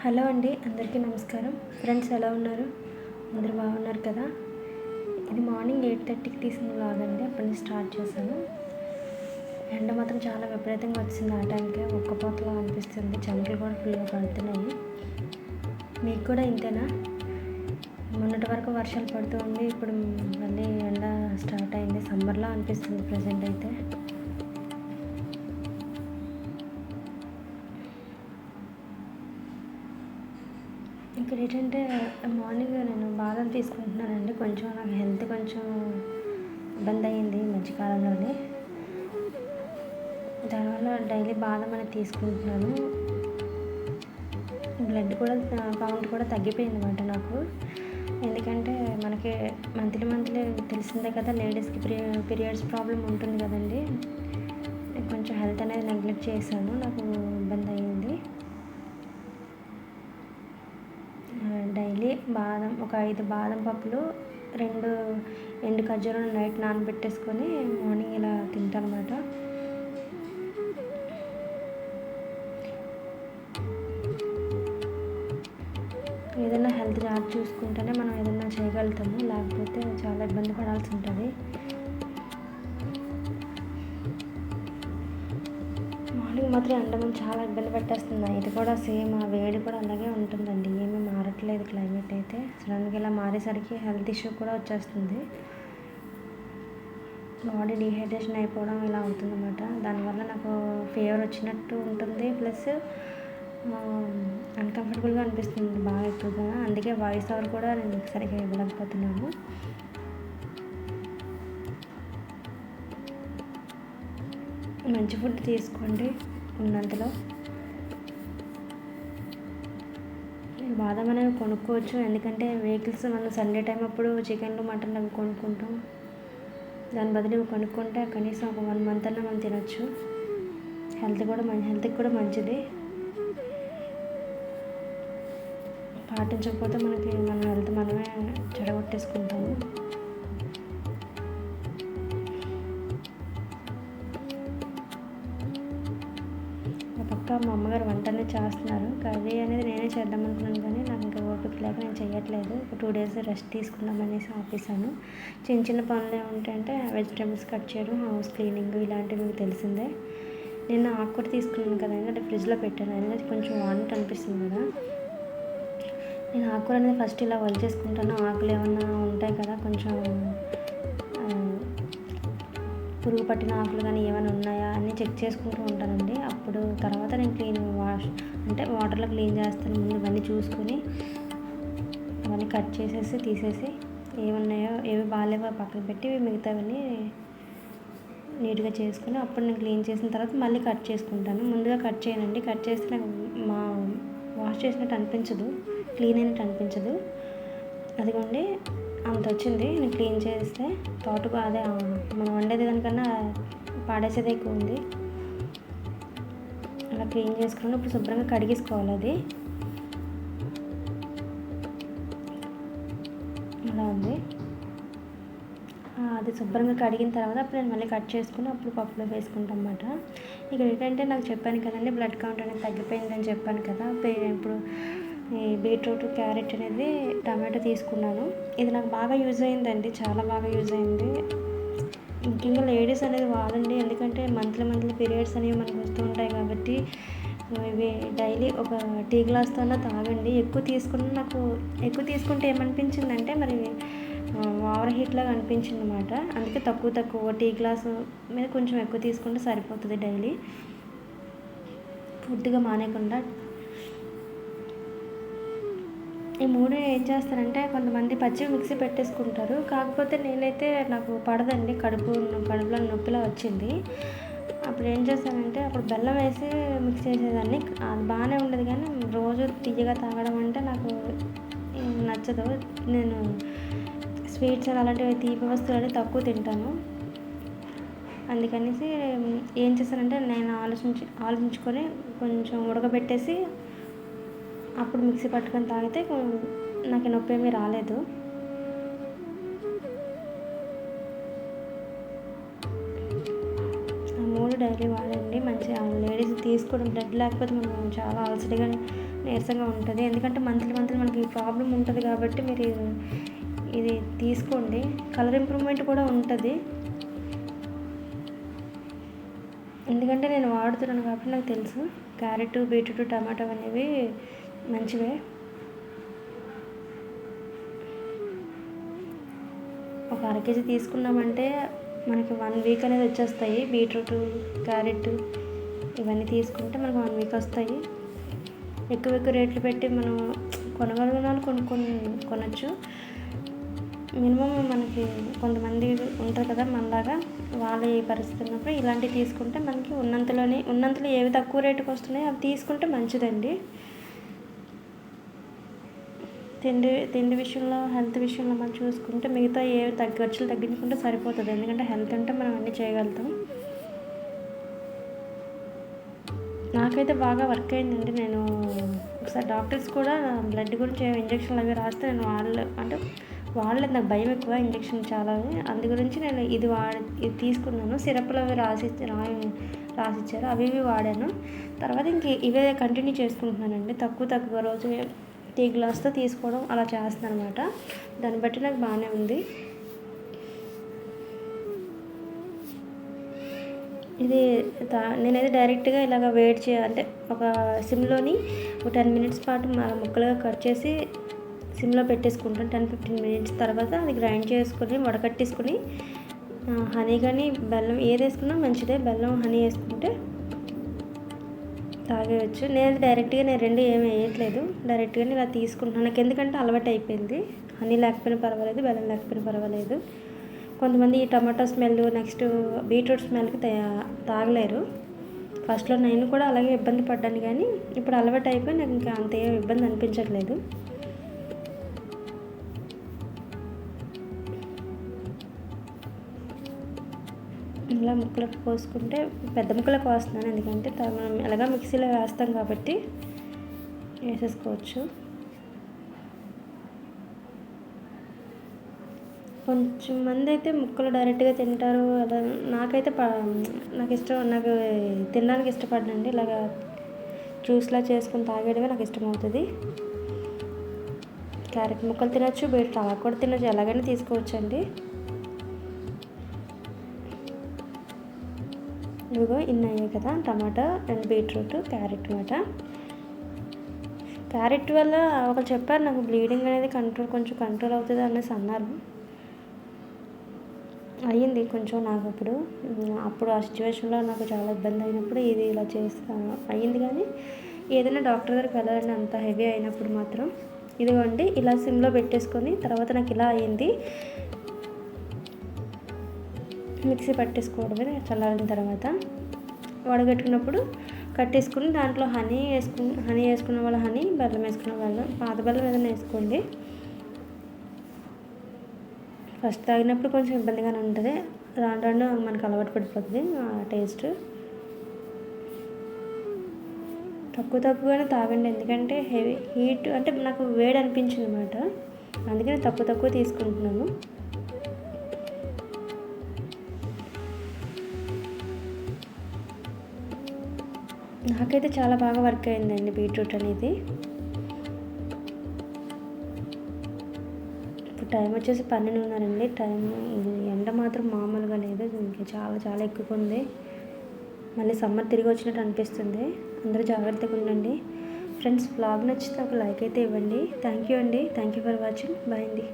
Hello అండి, అందరికీ నమస్కారం. ఫ్రెండ్స్ ఎలా ఉన్నారు? అందరూ బాగున్నారు కదా? ఇది మార్నింగ్ 8:30కి తీసిన వ్లాగ్ అండి. అప్పటి నుంచి స్టార్ట్ చేశాను. ఎండ మాత్రం చాలా విపరీతంగా వచ్చింది. ఆ టైంకే ఒక్కపోతలా అనిపిస్తుంది. చెమటలు కూడా ఫుల్గా పడుతున్నాయి. మీకు కూడా ఇంతేనా? మొన్నటి వరకు వర్షాలు పడుతూ ఉంది. ఇప్పుడు మళ్ళీ ఎండ స్టార్ట్ అయింది. సమ్మర్లా అనిపిస్తుంది ప్రజెంట్ అయితే. ఇక్కడ ఏంటంటే మార్నింగ్ నేను బాదం తీసుకుంటున్నానండి. కొంచెం నాకు హెల్త్ కొంచెం ఇబ్బంది అయ్యింది ఈ మధ్యకాలంలోనే. దానివల్ల డైలీ బాదం అనేది తీసుకుంటున్నాను. బ్లడ్ కూడా కౌంట్ కూడా తగ్గిపోయింది అన్నమాట నాకు. ఎందుకంటే మనకి మంత్లీ తెలిసిందే కదా, లేడీస్కి పీరియడ్స్ ప్రాబ్లం ఉంటుంది కదండి. కొంచెం హెల్త్ అనేది నెగ్లెక్ట్ చేశాను. నాకు ఇబ్బంది అయ్యింది. డైలీ బాదం ఒక 5 బాదం పప్పులు, 2 ఎండు ఖర్జూరం నైట్ నానబెట్టేసుకొని మార్నింగ్ ఇలా తింటానమాట. ఏదైనా హెల్త్ జాగ్రత్త చూసుకుంటేనే మనం ఏదైనా చేయగలుగుతాము, లేకపోతే చాలా ఇబ్బంది పడాల్సి ఉంటుంది. మార్నింగ్ మాత్రం ఎండ చాలా ఇబ్బంది పెట్టేస్తుంది. నైట్ కూడా సేమ్ ఆ వేడి కూడా అలాగే ఉంటుందండి. ఏమీ మారట్లేదు క్లైమేట్ అయితే. సడన్గా ఇలా మారేసరికి హెల్త్ ఇష్యూ కూడా వచ్చేస్తుంది. బాడీ డీహైడ్రేషన్ అయిపోవడం ఇలా అవుతుందన్నమాట. దానివల్ల నాకు ఫీవర్ వచ్చినట్టు ఉంటుంది, ప్లస్ అన్కంఫర్టబుల్గా అనిపిస్తుంది బాగా ఎక్కువగా. అందుకే వాయిస్ ఓవర్ కూడా నేను సరిగ్గా ఇవ్వలేకపోతున్నాను. మంచి ఫుడ్ తీసుకోండి ఉన్నంతలో. బాదం అనేవి కొనుక్కోవచ్చు, ఎందుకంటే వెహికల్స్ మనం సండే టైం అప్పుడు చికెన్లు మటన్ అవి కొనుక్కుంటాం. దాని బదులు కొనుక్కుంటే కనీసం ఒక 1 month అన్నా మనం తినొచ్చు. హెల్త్కి కూడా మంచిది. పాటించకపోతే మన హెల్త్ మనమే చెడగొట్టేసుకుంటాము. పక్క మా అమ్మగారు వంట అనేది చేస్తున్నారు. కర్రీ అనేది నేనే చేద్దాం అనుకున్నాను, కానీ నాకు ఇంకా ఓపిక లేక నేను చేయట్లేదు. ఒక 2 days రెస్ట్ తీసుకుందామనేసి ఆపేసాను. చిన్న పనులు ఏమిటంటే వెజిటేబుల్స్ కట్ చేయడం, హౌస్ క్లీనింగ్, ఇలాంటివి మీకు తెలిసిందే. నేను ఆకుకూర తీసుకున్నాను కదండి, అంటే ఫ్రిడ్జ్లో పెట్టాను. అనేది కొంచెం వాడినట్టు అనిపిస్తుంది కదా. నేను ఆకుకూర అనేది ఫస్ట్ ఇలా వలిచేసుకుంటాను. ఆకులు ఏమన్నా ఉంటాయి కదా, కొంచెం పురుగు పట్టిన ఆకులు కానీ ఏమైనా ఉన్నాయా అని చెక్ చేసుకుంటూ ఉంటానండి. అప్పుడు తర్వాత నేను వాటర్లో క్లీన్ చేస్తాను. ముందు ఇవన్నీ చూసుకొని అవన్నీ కట్ చేసేసి తీసేసి ఏమున్నాయో ఏవి బాగాలేవో పక్కన పెట్టి మిగతావన్నీ నీట్గా చేసుకుని అప్పుడు నేను క్లీన్ చేసిన తర్వాత మళ్ళీ కట్ చేసుకుంటాను. ముందుగా కట్ చేయనండి. కట్ చేస్తే నాకు వాష్ చేసినట్టు అనిపించదు, క్లీన్ అయినట్టు అనిపించదు. అదిగోండి అంత వచ్చింది. నేను క్లీన్ చేస్తే తోటకు అదే మనం వండేది దానికన్నా పాడేసేదే ఎక్కువ ఉంది. అలా క్లీన్ చేసుకుని ఇప్పుడు శుభ్రంగా కడిగేసుకోవాలి. అలా ఉంది. అది శుభ్రంగా కడిగిన తర్వాత అప్పుడు నేను మళ్ళీ కట్ చేసుకుని అప్పుడు పప్పులో వేసుకుంటాం అన్నమాట. ఇక్కడ ఏంటంటే నాకు చెప్పాను కదండి, బ్లడ్ కౌంట్ అనేది తగ్గిపోయిందని చెప్పాను కదా. ఇప్పుడు ఈ బీట్రూట్, క్యారెట్ అనేది, టమాటో తీసుకున్నాను. ఇది నాకు బాగా యూజ్ అయిందండి, చాలా బాగా యూజ్ అయింది. ముఖ్యంగా లేడీస్ అనేది వాడండి, ఎందుకంటే మంత్లీ పీరియడ్స్ అనేవి మనకు వస్తూ ఉంటాయి కాబట్టి ఇవి డైలీ ఒక టీ గ్లాస్తో తాగండి. ఎక్కువ తీసుకుంటే ఏమనిపించిందంటే మరి ఓవర్ హీట్ లాగా అనిపించింది అన్నమాట. అందుకే తక్కువ టీ గ్లాసు మీద కొంచెం ఎక్కువ తీసుకుంటే సరిపోతుంది డైలీ, పూర్తిగా మానేయకుండా. ఈ 3 ఏం చేస్తారంటే కొంతమంది పచ్చివి మిక్సీ పెట్టేసుకుంటారు. కాకపోతే నేనైతే నాకు పడదండి, కడుపులో నొప్పిలా వచ్చింది. అప్పుడు ఏం చేస్తానంటే అప్పుడు బెల్లం వేసి మిక్స్ చేసేదాన్ని. అది బాగానే ఉండదు, కానీ రోజు తీయగా తాగడం అంటే నాకు నచ్చదు. నేను స్వీట్స్ అలాంటివి తీపి వస్తువులు తక్కువ తింటాను. అందుకనేసి ఏం చేస్తానంటే నేను ఆలోచించుకొని కొంచెం ఉడకబెట్టేసి అప్పుడు మిక్సీ పట్టుకొని తాగితే నాకు నొప్పి ఏమీ రాలేదు. ఆ 3 డైలీ వాడండి. మంచిగా లేడీస్ తీసుకోవడం, బ్లడ్ లేకపోతే మనం చాలా అలసటగా నీరసంగా ఉంటుంది. ఎందుకంటే మంత్లీ మనకి ప్రాబ్లం ఉంటుంది కాబట్టి మీరు ఇది తీసుకోండి. కలర్ ఇంప్రూవ్మెంట్ కూడా ఉంటుంది. ఎందుకంటే నేను వాడుతున్నాను కాబట్టి నాకు తెలుసు. క్యారెట్, బీట్రూట్, టమాటో అనేవి మంచివే. ఒక అర కేజీ తీసుకున్నామంటే మనకి 1 వీక్ అనేది వచ్చేస్తాయి. బీట్రూట్, క్యారెట్ ఇవన్నీ తీసుకుంటే మనకు 1 వీక్ వస్తాయి. ఎక్కువ రేట్లు పెట్టి మనం కొనగలిగినాలు కొనొచ్చు. మినిమం మనకి కొంతమంది ఉంటారు కదా మనలాగా, వాళ్ళ ఈ పరిస్థితి ఉన్నప్పుడు ఇలాంటివి తీసుకుంటే మనకి ఉన్నంతలో ఏవి తక్కువ రేటుకి వస్తున్నాయో అవి తీసుకుంటే మంచిదండి. తిండి విషయంలో, హెల్త్ విషయంలో మనం చూసుకుంటే మిగతా ఏవి ఖర్చులు తగ్గించుకుంటే సరిపోతుంది. ఎందుకంటే హెల్త్ అంటే మనం అన్నీ చేయగలుగుతాం. నాకైతే బాగా వర్క్ అయిందండి. నేను ఒకసారి డాక్టర్స్ కూడా బ్లడ్ గురించి ఇంజక్షన్లు అవి రాస్తే నేను వాళ్ళది నాకు భయం ఎక్కువ ఇంజక్షన్ చాలా. అందు గురించి నేను ఇది తీసుకున్నాను. సిరప్లు అవి రాసిచ్చారు, అవి వాడాను. తర్వాత ఇవే కంటిన్యూ చేసుకుంటున్నానండి. తక్కువ రోజు టీ గ్లాస్తో తీసుకోవడం అలా చేస్తున్నాను అనమాట. దాన్ని బట్టి నాకు బాగానే ఉంది. ఇది నేనైతే డైరెక్ట్గా ఇలాగ అంటే ఒక సిమ్లోని ఒక 10 మినిట్స్ పాటు ముక్కలుగా కట్ చేసి సిమ్లో పెట్టేసుకుంటాను. 10-15 మినిట్స్ తర్వాత అది గ్రైండ్ చేసుకొని వడకట్టేసుకొని హనీ కానీ బెల్లం ఏది వేసుకున్నా మంచిదే. బెల్లం, హనీ వేసుకుంటే తాగేయచ్చు. నేను డైరెక్ట్గా రెండు ఏమి వేయట్లేదు, డైరెక్ట్గానే ఇలా తీసుకుంటున్నాను. నాకు ఎందుకంటే అలవాటు అయిపోయింది. హనీ లేకపోయినా పర్వాలేదు, బెల్లం లేకపోయినా పర్వాలేదు. కొంతమంది ఈ టమాటో స్మెల్, నెక్స్ట్ బీట్రూట్ స్మెల్కి తాగలేరు. ఫస్ట్లో నేను కూడా అలాగే ఇబ్బంది పడ్డాను, కానీ ఇప్పుడు అలవాటు అయిపోయి నాకు ఇంకా అంత ఏం ఇబ్బంది అనిపించట్లేదు. ఇలా ముక్కలకు కోసుకుంటే పెద్ద ముక్కలకు కోస్తున్నాను, ఎందుకంటే మనం ఎలాగా మిక్సీలో వేస్తాం కాబట్టి వేసేసుకోవచ్చు. కొంచెం మంది అయితే ముక్కలు డైరెక్ట్గా తింటారు. అలా నాకైతే నాకు తినడానికి ఇష్టపడనండి. ఇలాగా జ్యూస్లా చేసుకొని తాగేయడమే నాకు ఇష్టమవుతుంది. క్యారెట్ ముక్కలు తినచ్చు, బీట్రూట్ అలా కూడా తినచ్చు, ఎలాగైనా తీసుకోవచ్చు అండి. ఇదిగో ఇన్ని అయ్యాయి కదా, టమాటా అండ్ బీట్రూట్, క్యారెట్ అన్నమాట. క్యారెట్ వల్ల ఒకరు చెప్పారు నాకు బ్లీడింగ్ అనేది కొంచెం కంట్రోల్ అవుతుంది అనేసి అన్నారు. అయ్యింది కొంచెం నాకు అప్పుడు ఆ సిచ్యువేషన్లో నాకు చాలా ఇబ్బంది అయినప్పుడు ఇది ఇలా చేస్తాను అయ్యింది. కానీ ఏదైనా డాక్టర్ దగ్గరికి వెళ్ళాలండి అంత హెవీ అయినప్పుడు మాత్రం. ఇదిగోండి ఇలా సిమ్లో పెట్టేసుకొని తర్వాత నాకు ఇలా అయ్యింది. మిక్సీ పట్టేసుకోవడమే. చల్లారిన తర్వాత వడగట్టుకున్నప్పుడు కట్టేసుకుని దాంట్లో హనీ వేసుకున్న వాళ్ళు హనీ, బెల్లం వేసుకున్న వాళ్ళు పాత బెల్లం ఏదైనా వేసుకోండి. ఫస్ట్ తాగినప్పుడు కొంచెం ఇబ్బందిగానే ఉంటుంది, రాను మనకు అలవాటు పడిపోతుంది ఆ టేస్ట్. తక్కువగానే తాగండి, ఎందుకంటే హీట్ అంటే నాకు వేడి అనిపించింది అన్నమాట. అందుకని తక్కువ తీసుకుంటున్నాను. నాకైతే చాలా బాగా వర్క్ అయిందండి బీట్రూట్ అనేది. ఇప్పుడు టైం వచ్చేసి 12:30 టైం. ఎండ మాత్రం మామూలుగా లేదు, ఇంకా చాలా ఎక్కువగా ఉంది. మళ్ళీ సమ్మర్ తిరిగి వచ్చినట్టు అనిపిస్తుంది. అందరూ జాగ్రత్తగా ఉండండి ఫ్రెండ్స్. వ్లాగ్ నచ్చితే ఒక లైక్ అయితే ఇవ్వండి. థ్యాంక్ యూ అండి. Thank you for watching. Bye అండి.